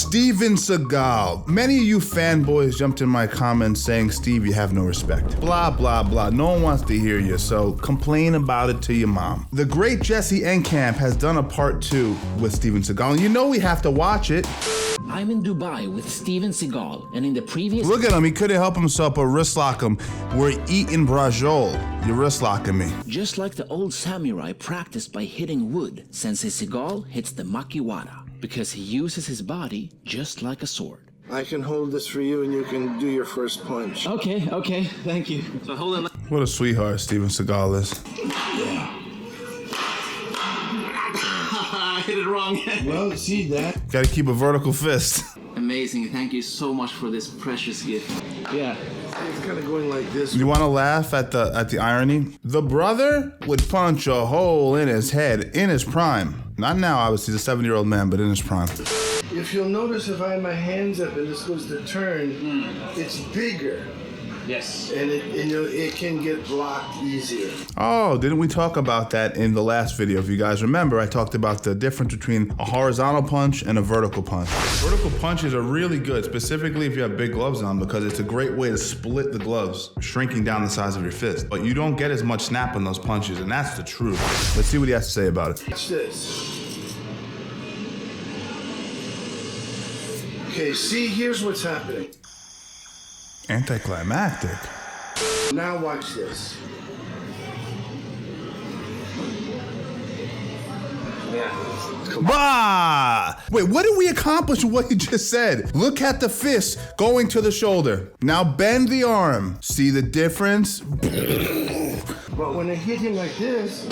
Steven Seagal. Many of you fanboys jumped in my comments saying, Steve, you have no respect. Blah, blah, blah. No one wants to hear you, so complain about it to your mom. The great Jesse Enkamp has done a part 2 with Steven Seagal, and you know we have to watch it. I'm in Dubai with Steven Seagal, and in the previous... Look at him, he couldn't help himself but wrist lock him. We're eating brajol. You're wrist locking me. Just like the old samurai practiced by hitting wood, Sensei Seagal hits the makiwara because he uses his body just like a sword. I can hold this for you and you can do your first punch. Okay, thank you. So hold it. What a sweetheart Steven Seagal is. Yeah. I hit it wrong. Well, see that? Gotta keep a vertical fist. Amazing, thank you so much for this precious gift. Yeah. It's kind of going like this. You want to laugh at the irony? The brother would punch a hole in his head in his prime. Not now, obviously, he's a 70-year-old man, but in his prime. If you'll notice, if I have my hands up and this goes to turn, it's bigger. Yes. And it can get blocked easier. Oh, didn't we talk about that in the last video? If you guys remember, I talked about the difference between a horizontal punch and a vertical punch. Vertical punches are really good, specifically if you have big gloves on, because it's a great way to split the gloves, shrinking down the size of your fist. But you don't get as much snap on those punches, and that's the truth. Let's see what he has to say about it. Watch this. Okay, see, here's what's happening. Anticlimactic. Now watch this. Bah! Wait, what did we accomplish with what you just said? Look at the fist going to the shoulder. Now bend the arm. See the difference? But when I hit him like this,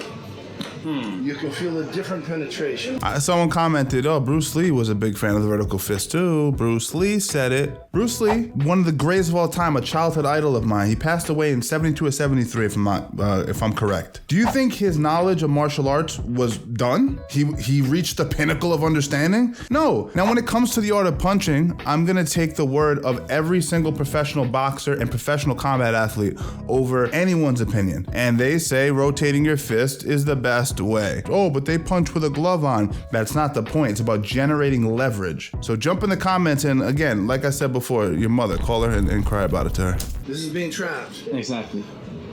you can feel a different penetration. Someone commented, oh, Bruce Lee was a big fan of the vertical fist too. Bruce Lee said it. Bruce Lee, one of the greatest of all time, a childhood idol of mine. He passed away in 72 or 73, if I'm correct. Do you think his knowledge of martial arts was done? He reached the pinnacle of understanding? No. Now, when it comes to the art of punching, I'm gonna take the word of every single professional boxer and professional combat athlete over anyone's opinion. And they say rotating your fist is the best way. Oh, but they punch with a glove on. That's not the point. It's about generating leverage. So jump in the comments and again, like I said before, your mother, call her and cry about it to her. This is being trapped. Exactly.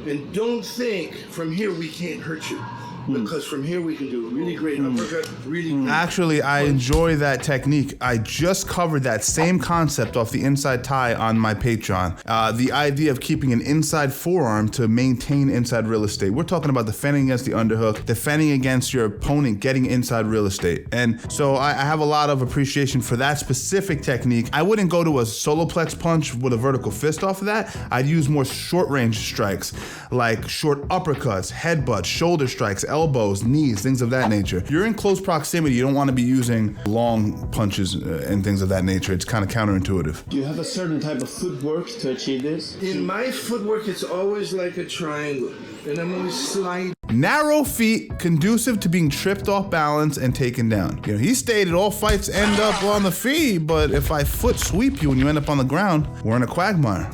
And don't think from here we can't hurt you. Because from here we can do a really great uppercut, really great. Actually, I enjoy that technique. I just covered that same concept off the inside tie on my Patreon. The idea of keeping an inside forearm to maintain inside real estate. We're talking about defending against the underhook, defending against your opponent, getting inside real estate. And so I have a lot of appreciation for that specific technique. I wouldn't go to a soloplex punch with a vertical fist off of that. I'd use more short range strikes, like short uppercuts, headbutts, shoulder strikes, elbows, knees, things of that nature. You're in close proximity. You don't want to be using long punches and things of that nature. It's kind of counterintuitive. Do you have a certain type of footwork to achieve this? In my footwork, it's always like a triangle. And I'm always sliding. Narrow feet, conducive to being tripped off balance and taken down. You know, he stated all fights end up on the feet, but if I foot sweep you and you end up on the ground, we're in a quagmire.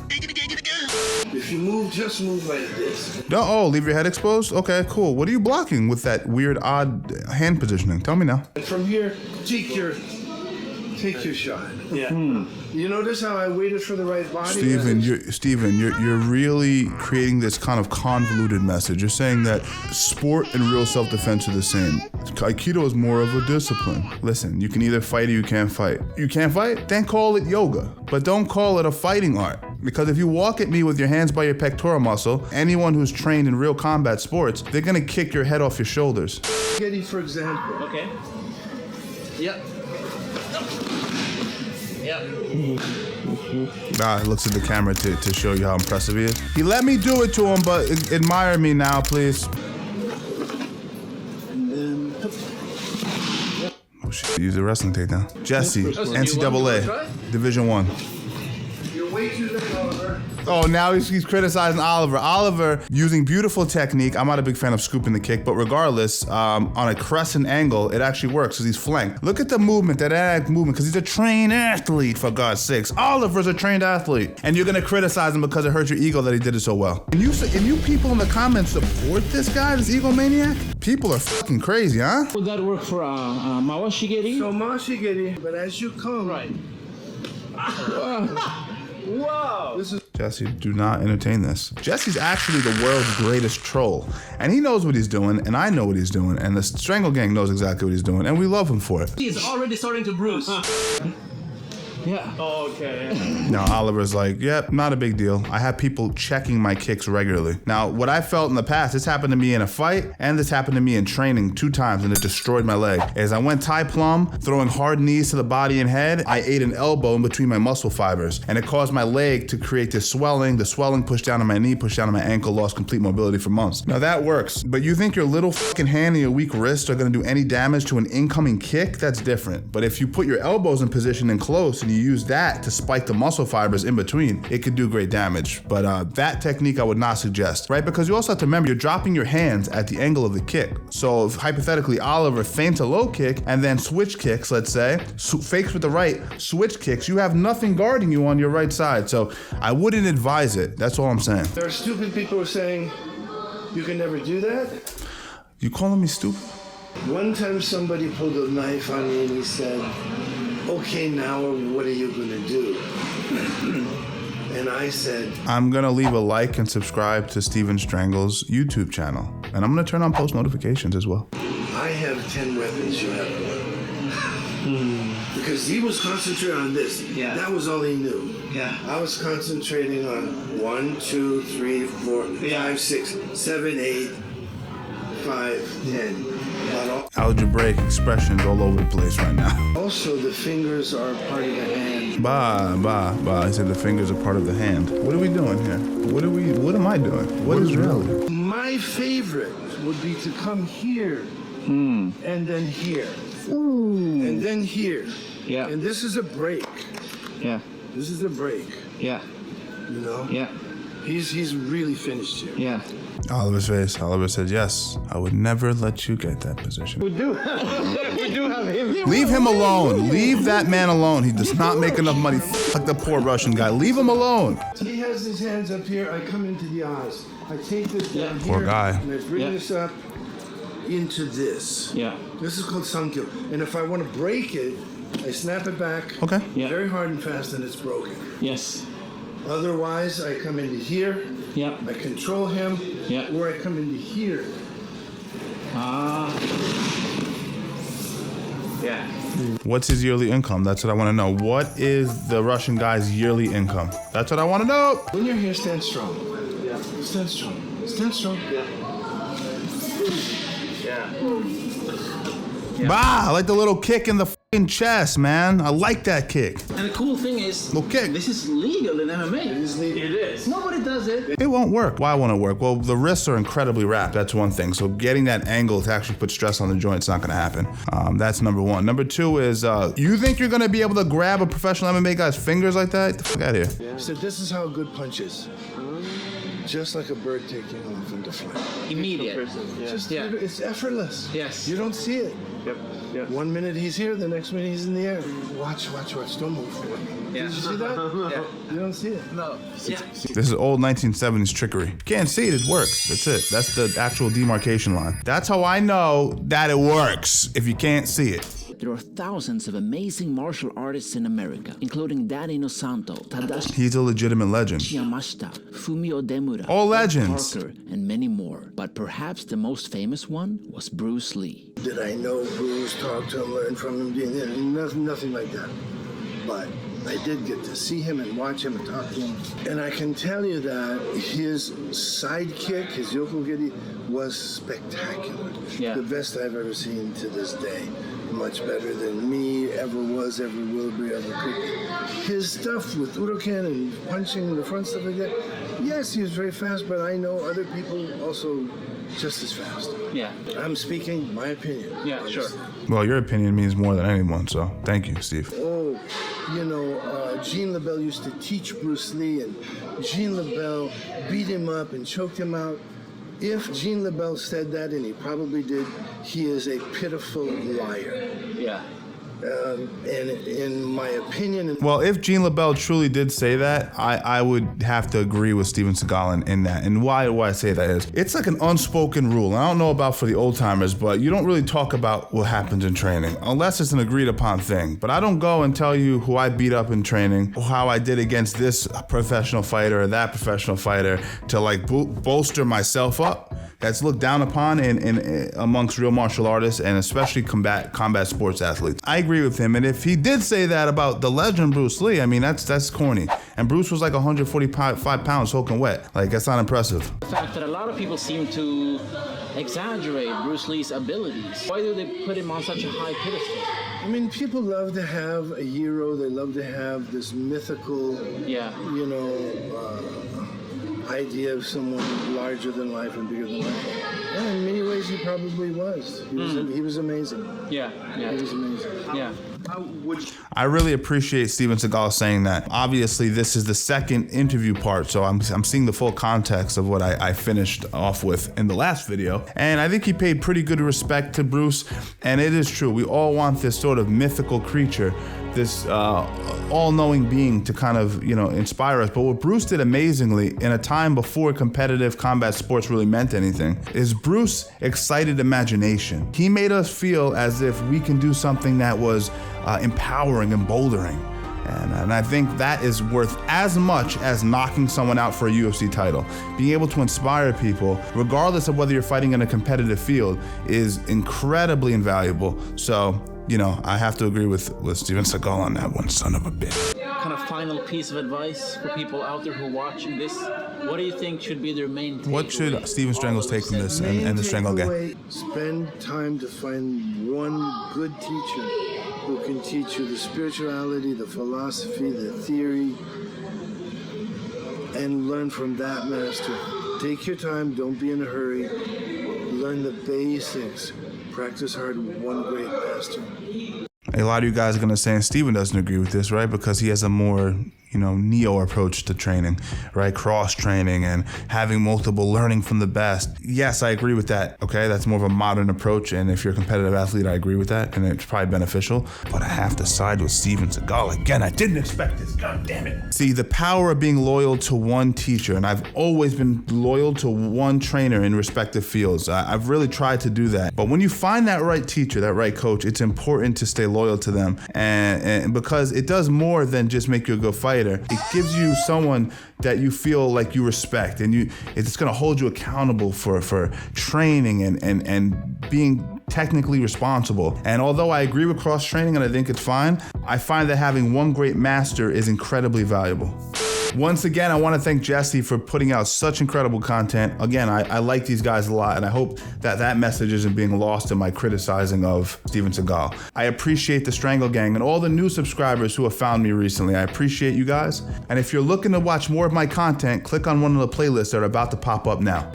If you move, just move like this. No, oh, leave your head exposed? Okay, cool. What are you blocking with that weird, odd hand positioning? Tell me now. And from here, take your shot. Yeah. You notice how I waited for the right body? Steven, you're really creating this kind of convoluted message. You're saying that sport and real self-defense are the same. Aikido is more of a discipline. Listen, you can either fight or you can't fight. You can't fight? Then call it yoga, but don't call it a fighting art. Because if you walk at me with your hands by your pectoral muscle, anyone who's trained in real combat sports, they're gonna kick your head off your shoulders. Spaghetti, for example. Okay. Yep. He looks at the camera to show you how impressive he is. He let me do it to him, but admire me now, please. Oh shit, use the wrestling takedown. Jesse, NCAA, Division 1. You're way too late, Oliver. Oh, now he's criticizing Oliver. Oliver using beautiful technique. I'm not a big fan of scooping the kick, but regardless, on a crescent angle, it actually works because he's flanked. Look at the movement, that movement, because he's a trained athlete, for God's sakes. Oliver's a trained athlete. And you're going to criticize him because it hurt your ego that he did it so well. And you people in the comments support this guy, this egomaniac? People are fucking crazy, huh? Would that work for Mawashigiri? So Mashigiri, but as you come, Right. wow, this is Jesse, do not entertain this. Jesse's actually the world's greatest troll. And he knows what he's doing, and I know what he's doing, and the Strangle Gang knows exactly what he's doing, and we love him for it. He's already starting to bruise. Yeah. Oh, okay. Now, Oliver's like, yep, not a big deal. I have people checking my kicks regularly. Now, what I felt in the past, this happened to me in a fight, and this happened to me in training 2 times, and it destroyed my leg. As I went Thai plum, throwing hard knees to the body and head, I ate an elbow in between my muscle fibers, and it caused my leg to create this swelling. The swelling pushed down on my knee, pushed down on my ankle, lost complete mobility for months. Now, that works, but you think your little fucking hand and your weak wrist are gonna do any damage to an incoming kick? That's different. But if you put your elbows in position and close, and you use that to spike the muscle fibers in between, it could do great damage. But that technique I would not suggest, right? Because you also have to remember, you're dropping your hands at the angle of the kick. So if hypothetically Oliver feints a low kick and then switch kicks, let's say, fakes with the right, switch kicks, you have nothing guarding you on your right side. So I wouldn't advise it. That's all I'm saying. there are stupid people who are saying you can never do that. You calling me stupid? One time somebody pulled a knife on me and he said, okay, now what are you gonna do? And I said, I'm gonna leave a like and subscribe to Steven Strangle's YouTube channel. And I'm gonna turn on post notifications as well. I have 10 weapons, you have one. Because he was concentrating on this. Yeah. That was all he knew. Yeah. I was concentrating on 1, 2, 3, 4, 5, 6, 7, 8, 5, 10. About all. Algebraic expressions all over the place right now. Also, the fingers are part of the hand. Bah. He said the fingers are part of the hand. What are we doing here? What am I doing? What is reality? My favorite would be to come here and then here. And then here. Yeah. And this is a break. Yeah. This is a break. Yeah. You know? Yeah. He's really finished here. Yeah. Oliver's face. Oliver said, yes, I would never let you get that position. We do have him. Leave him alone. Leave that man alone. He does not make enough money. Fuck the poor Russian guy. Leave him alone. He has his hands up here. I come into the eyes. I take this down Poor here. guy. And I bring this up into this. Yeah. This is called sankyo. And if I want to break it, I snap it back. Okay. Yeah. Very hard and fast, and it's broken. Yes. Otherwise, I come into here. Yeah. I control him. Yeah. Or I come into here. Yeah. What's his yearly income? That's what I want to know. What is the Russian guy's yearly income? That's what I want to know. When you're here, stand strong. Yeah. Stand strong. Stand strong. Bah, I like the little kick in the fucking chest, man. I like that kick. And the cool thing is, Little kick. this is legal in MMA. It is. Nobody does it. It won't work. Why won't it work? Well, the wrists are incredibly wrapped. That's one thing. So getting that angle to actually put stress on the joint is not going to happen. That's number one. Number two is, you think you're going to be able to grab a professional MMA guy's fingers like that? Get the fuck out of here. So this is how a good punch is. Just like a bird taking off into flight. Immediate. Just Yeah. it's effortless. Yes. You don't see it. Yep. 1 minute he's here, the next minute he's in the air. Watch. Don't move. Yeah. Did you see that? Yeah. You don't see it. No. Yeah. This is old 1970s trickery. Can't see it, it works. That's it. That's the actual demarcation line. That's how I know that it works, if you can't see it. There are thousands of amazing martial artists in America, including Danny Inosanto, Tadashi He's a legitimate legend. Yamashita, Fumio Demura, All Ed legends. Parker, and many more. But perhaps the most famous one was Bruce Lee. Did I know Bruce, talk to him, learn from him? Nothing like that. But I did get to see him and watch him and talk to him. And I can tell you that his sidekick, his yokogiri, was spectacular. Yeah. The best I've ever seen to this day. Much better than me ever was, ever will be, ever could be. His stuff with Uroken and punching the front stuff like that, yes, he was very fast, but I know other people also just as fast. Yeah. I'm speaking my opinion. Yeah, sure. Well, your opinion means more than anyone, so thank you, Steve. Oh, Jean LaBelle used to teach Bruce Lee, and Jean LaBelle beat him up and choked him out. If Jean LaBelle said that, and he probably did, he is a pitiful liar. Yeah. And in my opinion... Well, if Jean LaBelle truly did say that, I would have to agree with Steven Seagal in that. And why I say that is, it's like an unspoken rule. And I don't know about for the old timers, but you don't really talk about what happens in training unless it's an agreed upon thing. But I don't go and tell you who I beat up in training, or how I did against this professional fighter or that professional fighter to like bolster myself up. That's looked down upon in amongst real martial artists and especially combat sports athletes. I agree with him, and if he did say that about the legend Bruce Lee, I mean that's corny. And Bruce was like 145 pounds soaking wet. Like, that's not impressive. The fact that a lot of people seem to exaggerate Bruce Lee's abilities. Why do they put him on such a high pedestal? I mean, people love to have a hero. They love to have this mythical, idea of someone larger than life and bigger than life. Yeah, in many ways, he probably was. He was amazing. Yeah. He was amazing. Yeah. I really appreciate Steven Seagal saying that. Obviously, this is the second interview part, so I'm seeing the full context of what I finished off with in the last video. And I think he paid pretty good respect to Bruce. And it is true, we all want this sort of mythical creature, this all-knowing being to kind of, inspire us. But what Bruce did amazingly in a time before competitive combat sports really meant anything is Bruce excited imagination. He made us feel as if we can do something that was empowering and bouldering. And I think that is worth as much as knocking someone out for a UFC title. Being able to inspire people, regardless of whether you're fighting in a competitive field, is incredibly invaluable. So, I have to agree with Steven Seagal on that one, son of a bitch. Kind of final piece of advice for people out there who are watching this. What do you think should be their main takeaway? What should Steven Strangles take from this and the Strangle Gang? Spend time to find one good teacher who can teach you the spirituality, the philosophy, the theory, and learn from that master. Take your time, don't be in a hurry. Learn the basics. Practice hard with one great master. A lot of you guys are going to say, and Steven doesn't agree with this, right? Because he has a more, neo approach to training, right? Cross training and having multiple learning from the best. Yes, I agree with that. Okay, that's more of a modern approach. And if you're a competitive athlete, I agree with that. And it's probably beneficial. But I have to side with Steven Seagal again. I didn't expect this. God damn it. See, the power of being loyal to one teacher, and I've always been loyal to one trainer in respective fields. I've really tried to do that. But when you find that right teacher, that right coach, it's important to stay loyal to them. And because it does more than just make you a good fighter. It gives you someone that you feel like you respect, and it's going to hold you accountable for training and being technically responsible. And although I agree with cross training and I think it's fine, I find that having one great master is incredibly valuable. Once again, I want to thank Jesse for putting out such incredible content. Again, I like these guys a lot, and I hope that message isn't being lost in my criticizing of Steven Seagal. I appreciate the Strangle Gang and all the new subscribers who have found me recently. I appreciate you guys. And if you're looking to watch more of my content, click on one of the playlists that are about to pop up now.